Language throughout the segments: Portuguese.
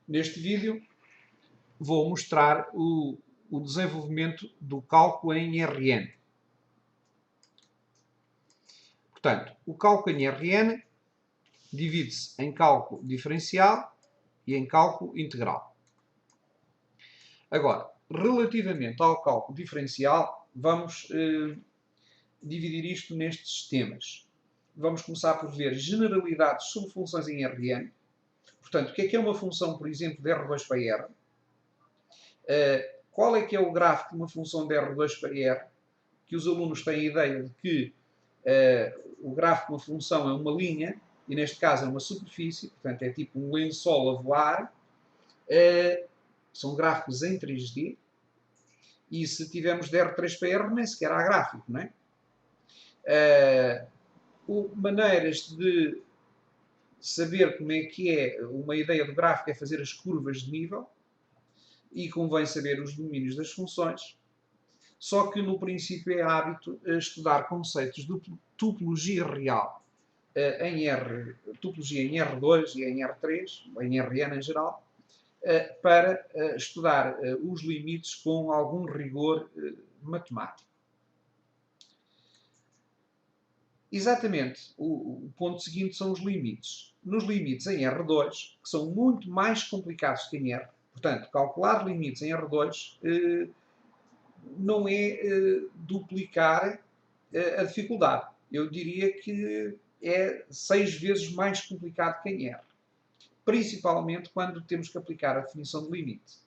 Neste vídeo vou mostrar o desenvolvimento do cálculo em RN. Portanto, o cálculo em RN divide-se em cálculo diferencial e em cálculo integral. Agora, relativamente ao cálculo diferencial, vamos dividir isto nestes temas. Vamos começar por ver generalidades sobre funções em RN. Portanto, o que é uma função, por exemplo, de R2 para R? Qual é que é o gráfico de uma função de R2 para R? Que os alunos têm a ideia de que o gráfico de uma função é uma linha, e neste caso é uma superfície, portanto é tipo um lençol a voar. São gráficos em 3D, e se tivermos de R3 para R, nem sequer há gráfico, não é? Maneiras de saber como é que é uma ideia do gráfico é fazer as curvas de nível, e convém saber os domínios das funções, só que no princípio é hábito estudar conceitos de topologia real, topologia em R2 e em R3, em RN em geral, para estudar os limites com algum rigor matemático. Exatamente, o ponto seguinte são os limites. Nos limites em R2, que são muito mais complicados que em R, portanto, calcular limites em R2 não é duplicar a dificuldade. Eu diria que é 6 vezes mais complicado que em R. Principalmente quando temos que aplicar a definição de limite.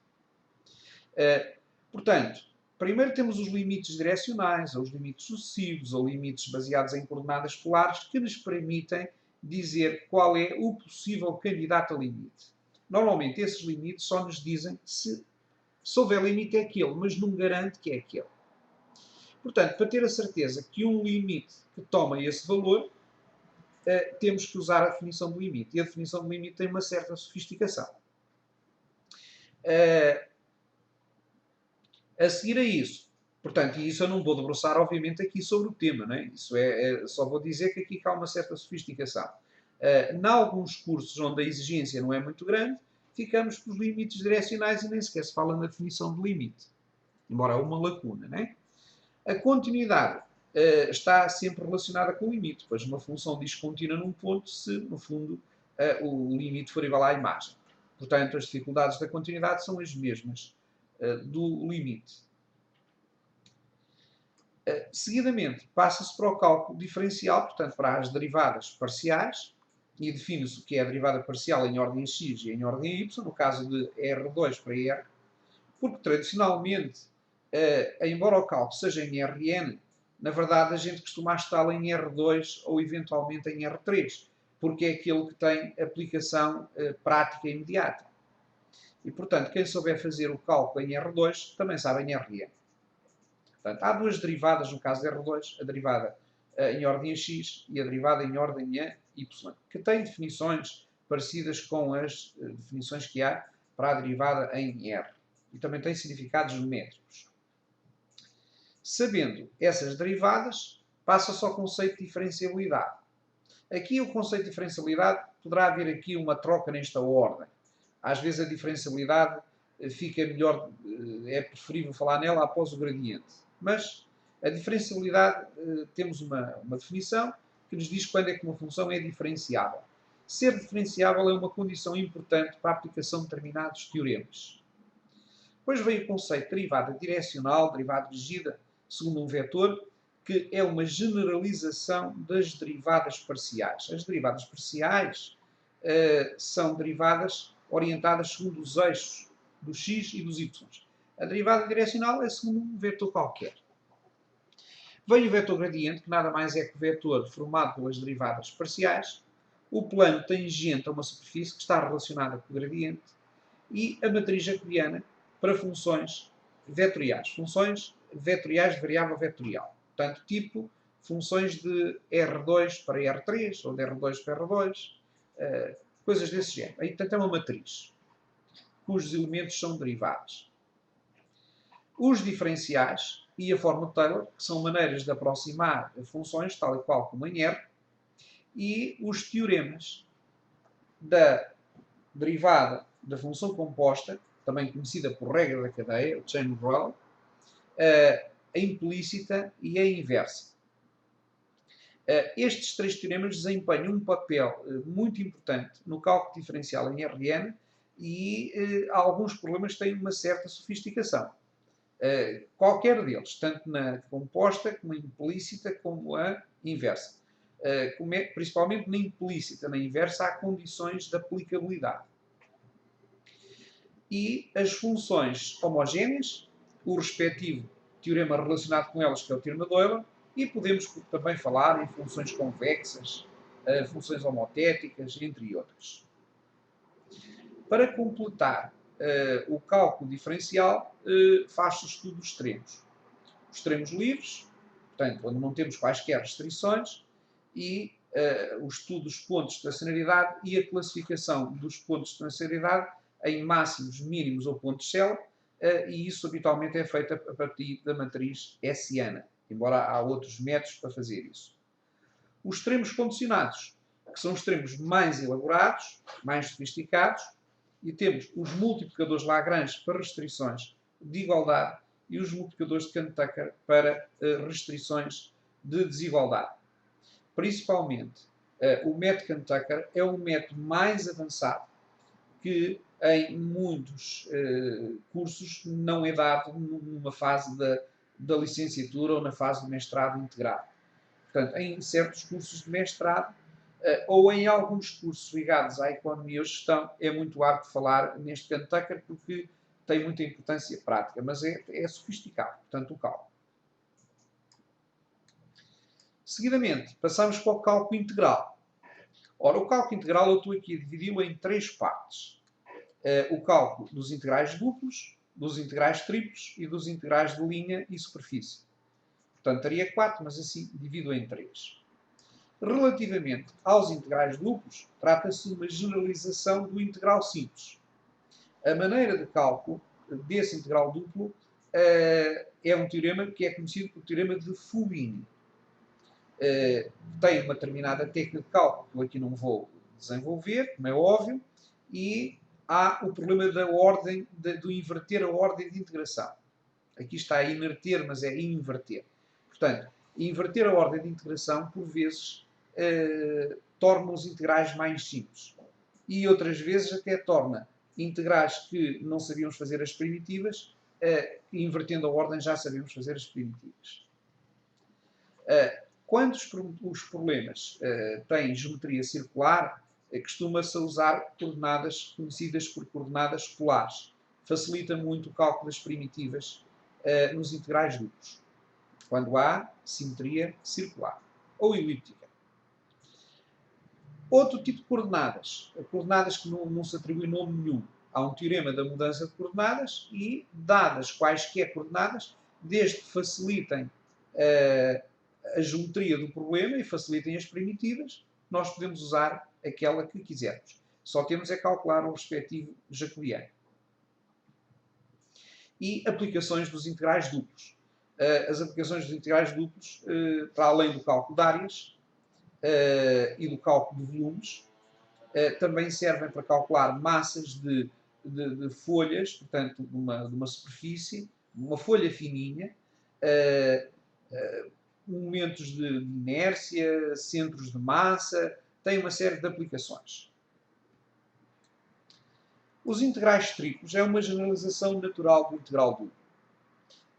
Portanto, primeiro temos os limites direcionais, ou os limites sucessivos, ou limites baseados em coordenadas polares, que nos permitem dizer qual é o possível candidato a limite. Normalmente esses limites só nos dizem se houver limite é aquele, mas não garante que é aquele. Portanto, para ter a certeza que um limite que toma esse valor, temos que usar a definição de limite. E a definição de limite tem uma certa sofisticação. A seguir a isso, portanto, e isso eu não vou debruçar, obviamente, aqui sobre o tema, não é? Isso só vou dizer que aqui há uma certa sofisticação. Em alguns cursos onde a exigência não é muito grande, ficamos com os limites direcionais e nem sequer se fala na definição de limite. Embora há uma lacuna, não é? A continuidade está sempre relacionada com o limite, pois uma função diz contínua num ponto se, no fundo, o limite for igual à imagem. Portanto, as dificuldades da continuidade são as mesmas do limite. Seguidamente, passa-se para o cálculo diferencial, portanto, para as derivadas parciais, e define-se o que é a derivada parcial em ordem x e em ordem y, no caso de R2 para R, porque tradicionalmente, embora o cálculo seja em Rn, na verdade a gente costuma está-lo em R2 ou eventualmente em R3, porque é aquele que tem aplicação prática imediata. E, portanto, quem souber fazer o cálculo em R2 também sabe em Rn. Portanto, há duas derivadas no caso de R2, a derivada em ordem a x e a derivada em ordem a y, que têm definições parecidas com as definições que há para a derivada em R. E também têm significados geométricos. Sabendo essas derivadas, passa-se ao conceito de diferenciabilidade. Aqui o conceito de diferenciabilidade poderá haver aqui uma troca nesta ordem. Às vezes a diferenciabilidade fica melhor, é preferível falar nela após o gradiente. Mas a diferenciabilidade, temos uma definição que nos diz quando é que uma função é diferenciável. Ser diferenciável é uma condição importante para a aplicação de determinados teoremas. Depois vem o conceito de derivada direcional, derivada dirigida segundo um vetor, que é uma generalização das derivadas parciais. As derivadas parciais são derivadas orientadas segundo os eixos do x e dos y. A derivada direcional é segundo um vetor qualquer. Vem o vetor gradiente, que nada mais é que o vetor formado pelas derivadas parciais, o plano tangente a uma superfície que está relacionada com o gradiente, e a matriz jacobiana para funções vetoriais. Funções vetoriais de variável vetorial. Portanto, tipo funções de R2 para R3 ou de R2 para R2, coisas desse género. Aí, portanto, é uma matriz cujos elementos são derivados. Os diferenciais e a forma de Taylor, que são maneiras de aproximar funções, tal e qual como em R, e os teoremas da derivada da função composta, também conhecida por regra da cadeia, o chain rule, a implícita e a inversa. Estes três teoremas desempenham um papel muito importante no cálculo diferencial em RN e alguns problemas têm uma certa sofisticação. Qualquer deles, tanto na composta, como a implícita, como a inversa. Principalmente na implícita, na inversa, há condições de aplicabilidade. E as funções homogéneas, o respectivo teorema relacionado com elas, que é o teorema de Euler, e podemos também falar em funções convexas, funções homotéticas, entre outras. Para completar o cálculo diferencial, faz-se o estudo dos extremos. Os extremos livres, portanto, onde não temos quaisquer restrições, e o estudo dos pontos de estacionariedade e a classificação dos pontos de estacionariedade em máximos, mínimos ou pontos célula, e isso habitualmente é feito a partir da matriz hessiana, embora há outros métodos para fazer isso. Os extremos condicionados, que são extremos mais elaborados, mais sofisticados, e temos os multiplicadores Lagrange para restrições de igualdade e os multiplicadores de Cantucker para restrições de desigualdade. Principalmente, o método Cantucker é o método mais avançado que em muitos cursos não é dado numa fase da licenciatura ou na fase do mestrado integrado. Portanto, em certos cursos de mestrado ou em alguns cursos ligados à economia ou gestão, é muito apto falar neste Cantucker porque tem muita importância prática, mas é sofisticado, portanto, o cálculo. Seguidamente, passamos para o cálculo integral. Ora, o cálculo integral eu estou aqui a dividi-lo em três partes. O cálculo dos integrais duplos, dos integrais triplos e dos integrais de linha e superfície. Portanto, teria 4, mas assim divido em 3. Relativamente aos integrais duplos, trata-se de uma generalização do integral simples. A maneira de cálculo desse integral duplo é um teorema que é conhecido como teorema de Fubini. Tem uma determinada técnica de cálculo que eu aqui não vou desenvolver, como é óbvio, e há o problema da ordem, do inverter a ordem de integração. Aqui está a inverter, mas é inverter. Portanto, inverter a ordem de integração, por vezes, torna os integrais mais simples. E outras vezes até torna integrais que não sabíamos fazer as primitivas, invertendo a ordem já sabemos fazer as primitivas. Quando os problemas têm geometria circular, costuma-se usar coordenadas conhecidas por coordenadas polares. Facilita muito o cálculo das primitivas nos integrais duplos, quando há simetria circular ou elíptica. Outro tipo de coordenadas que não se atribui nome nenhum. Há um teorema da mudança de coordenadas e, dadas quaisquer coordenadas, desde que facilitem a geometria do problema e facilitem as primitivas, nós podemos usar aquela que quisermos. Só temos é calcular o respectivo jacobiano. E aplicações dos integrais duplos. As aplicações dos integrais duplos, para além do cálculo de áreas e do cálculo de volumes, também servem para calcular massas de folhas, portanto, de uma superfície, uma folha fininha, momentos de inércia, centros de massa, tem uma série de aplicações. Os integrais triplos é uma generalização natural do integral duplo.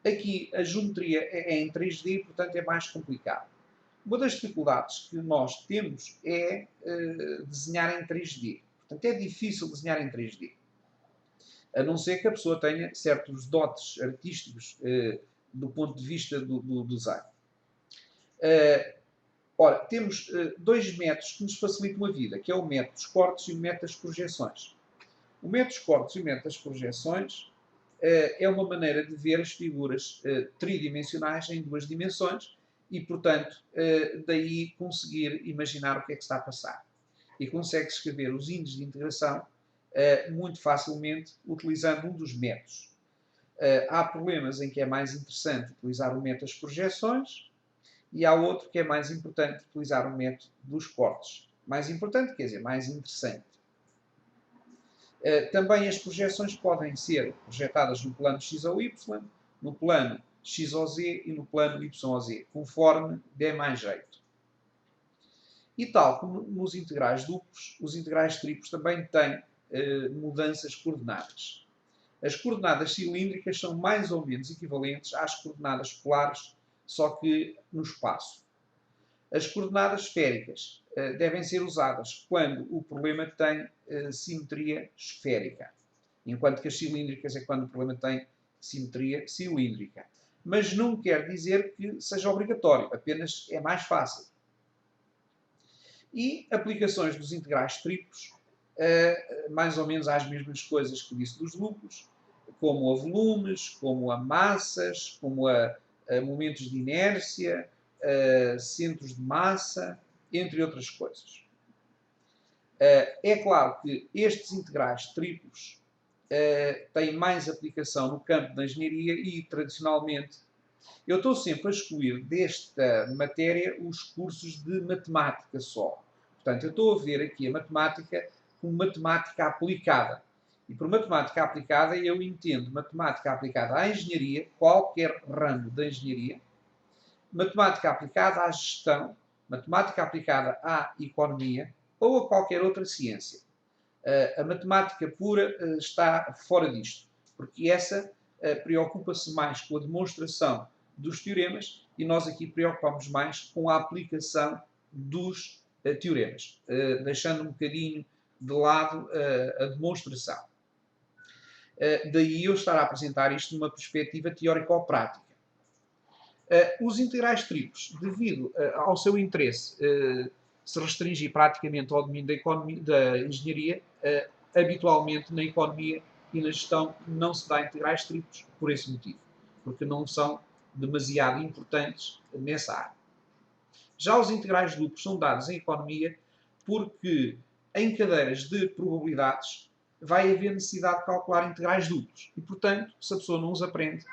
Aqui a geometria é em 3D, portanto é mais complicado. Uma das dificuldades que nós temos é desenhar em 3D. Portanto, é difícil desenhar em 3D. A não ser que a pessoa tenha certos dotes artísticos do ponto de vista do design. Ora, temos dois métodos que nos facilitam a vida, que é o método dos cortes e o método das projeções. O método dos cortes e o método das projeções é uma maneira de ver as figuras tridimensionais em duas dimensões e, portanto, daí conseguir imaginar o que é que está a passar. E consegue escrever os índices de integração muito facilmente utilizando um dos métodos. Há problemas em que é mais interessante utilizar o método das projeções e há outro que é mais importante utilizar o método dos cortes. Mais importante, quer dizer, mais interessante. Também as projeções podem ser projetadas no plano x ou y, no plano x ou z e no plano y ou z, conforme der mais jeito. E tal como nos integrais duplos, os integrais triplos também têm mudanças coordenadas. As coordenadas cilíndricas são mais ou menos equivalentes às coordenadas polares, só que no espaço. As coordenadas esféricas devem ser usadas quando o problema tem simetria esférica, enquanto que as cilíndricas é quando o problema tem simetria cilíndrica. Mas não quer dizer que seja obrigatório, apenas é mais fácil. E aplicações dos integrais triplos, mais ou menos às mesmas coisas que disse dos duplos, como a volumes, como a massas, como a momentos de inércia, centros de massa, entre outras coisas. É claro que estes integrais triplos têm mais aplicação no campo da engenharia e, tradicionalmente, eu estou sempre a excluir desta matéria os cursos de matemática só. Portanto, eu estou a ver aqui a matemática como matemática aplicada. E por matemática aplicada eu entendo matemática aplicada à engenharia, qualquer ramo da engenharia, matemática aplicada à gestão, matemática aplicada à economia ou a qualquer outra ciência. A matemática pura está fora disto, porque essa preocupa-se mais com a demonstração dos teoremas e nós aqui preocupamos mais com a aplicação dos teoremas, deixando um bocadinho de lado a demonstração. Daí eu estar a apresentar isto numa perspectiva teórico-prática. Os integrais triplos, devido ao seu interesse se restringir praticamente ao domínio da, economia, da engenharia, habitualmente na economia e na gestão não se dá integrais triplos por esse motivo, porque não são demasiado importantes nessa área. Já os integrais duplos são dados em economia porque em cadeiras de probabilidades vai haver necessidade de calcular integrais duplos e, portanto, se a pessoa não os aprende,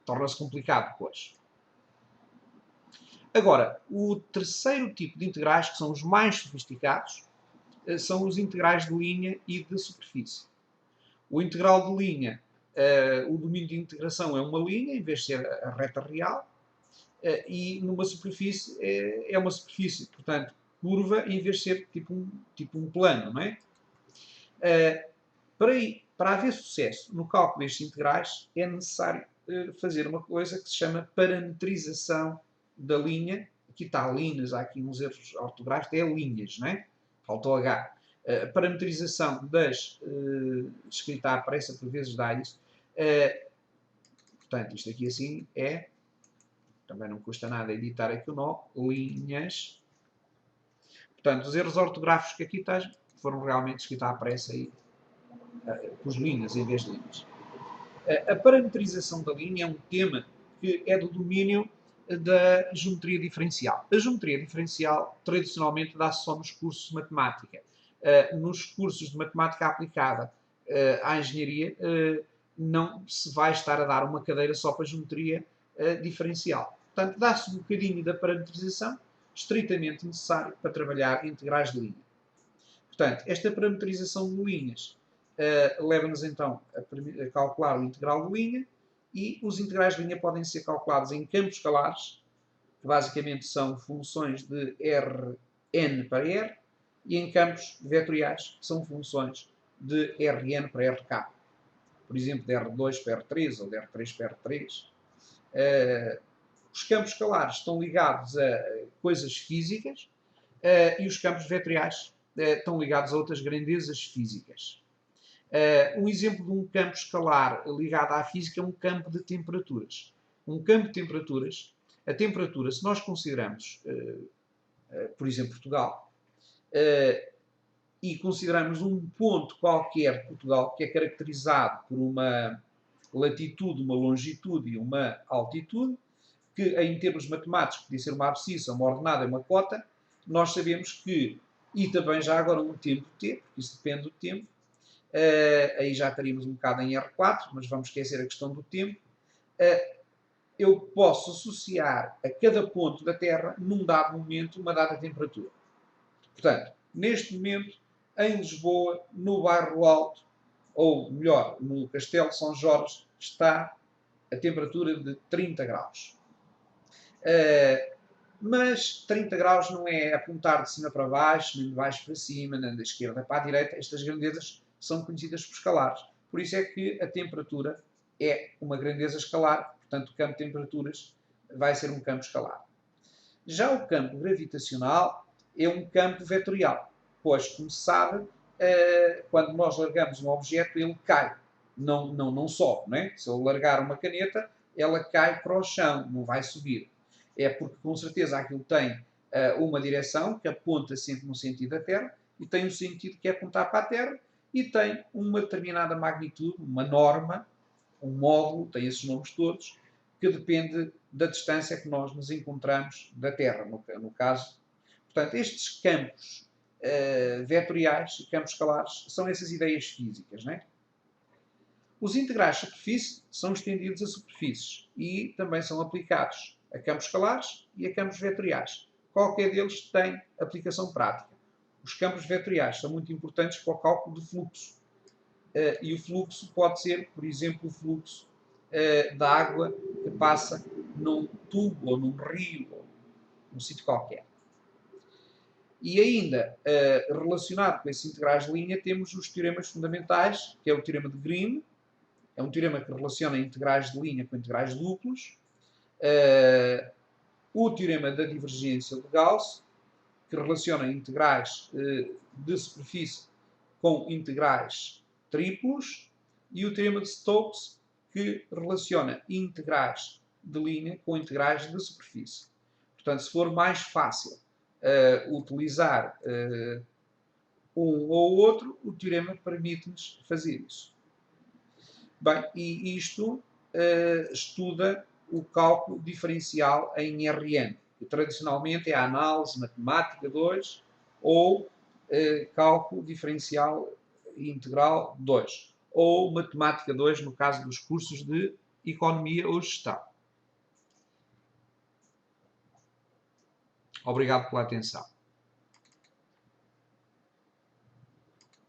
torna-se complicado depois. Agora, o terceiro tipo de integrais, que são os mais sofisticados, são os integrais de linha e de superfície. O integral de linha, o domínio de integração é uma linha, em vez de ser a reta real, e numa superfície é uma superfície, portanto, curva, em vez de ser tipo um plano, não é? Para haver sucesso no cálculo destes integrais, é necessário fazer uma coisa que se chama parametrização da linha. Aqui está linhas, há aqui uns erros ortográficos, é linhas, não é? Faltou H. A parametrização das escrita à pressa, por vezes dá isso. Portanto, isto aqui assim é, também não custa nada editar aqui o nó, linhas. Portanto, os erros ortográficos que aqui estão foram realmente escritos à pressa e pus linhas em vez de linhas. A parametrização da linha é um tema que é do domínio da geometria diferencial. A geometria diferencial, tradicionalmente, dá-se só nos cursos de matemática. Nos cursos de matemática aplicada à engenharia, não se vai estar a dar uma cadeira só para geometria diferencial. Portanto, dá-se um bocadinho da parametrização estritamente necessário para trabalhar integrais de linha. Portanto, esta parametrização de linhas leva-nos então a calcular o integral de linha, e os integrais de linha podem ser calculados em campos escalares, que basicamente são funções de Rn para R, e em campos vetoriais, que são funções de Rn para Rk. Por exemplo, de R2 para R3 ou de R3 para R3. Os campos escalares estão ligados a coisas físicas e os campos vetoriais estão ligados a outras grandezas físicas. Um exemplo de um campo escalar ligado à física é um campo de temperaturas. Um campo de temperaturas, a temperatura, se nós consideramos, por exemplo, Portugal, e consideramos um ponto qualquer de Portugal que é caracterizado por uma latitude, uma longitude e uma altitude, que em termos matemáticos podia ser uma abscissa, uma ordenada e uma cota, nós sabemos que, e também já agora um tempo T, porque isso depende do tempo, aí já estaríamos um bocado em R4, mas vamos esquecer a questão do tempo. Eu posso associar a cada ponto da Terra, num dado momento, uma dada temperatura. Portanto, neste momento, em Lisboa, no Bairro Alto, ou melhor, no Castelo de São Jorge, está a temperatura de 30 graus. Mas 30 graus não é apontar de cima para baixo, nem de baixo para cima, nem da esquerda para a direita. Estas grandezas são conhecidas por escalares. Por isso é que a temperatura é uma grandeza escalar, portanto o campo de temperaturas vai ser um campo escalar. Já o campo gravitacional é um campo vetorial, pois, como se sabe, quando nós largamos um objeto, ele cai, não sobe. Não é? Se eu largar uma caneta, ela cai para o chão, não vai subir. É porque, com certeza, aquilo tem uma direção que aponta sempre no sentido da Terra, e tem um sentido que é apontar para a Terra, e tem uma determinada magnitude, uma norma, um módulo, tem esses nomes todos, que depende da distância que nós nos encontramos da Terra, no caso. Portanto, estes campos vetoriais e campos escalares são essas ideias físicas. Não é? Os integrais de superfície são estendidos a superfícies e também são aplicados a campos escalares e a campos vetoriais. Qualquer deles tem aplicação prática. Os campos vetoriais são muito importantes para o cálculo de fluxo. E o fluxo pode ser, por exemplo, o fluxo da água que passa num tubo ou num rio ou num sítio qualquer. E ainda, relacionado com esses integrais de linha, temos os teoremas fundamentais, que é o teorema de Green. É um teorema que relaciona integrais de linha com integrais duplos. O teorema da divergência de Gauss, que relaciona integrais de superfície com integrais triplos. E o teorema de Stokes, que relaciona integrais de linha com integrais de superfície. Portanto, se for mais fácil utilizar um ou outro, o teorema permite-nos fazer isso. Bem, e isto estuda o cálculo diferencial em RN, que tradicionalmente é a análise matemática 2 ou cálculo diferencial integral 2, ou matemática 2 no caso dos cursos de economia ou gestão. Obrigado pela atenção.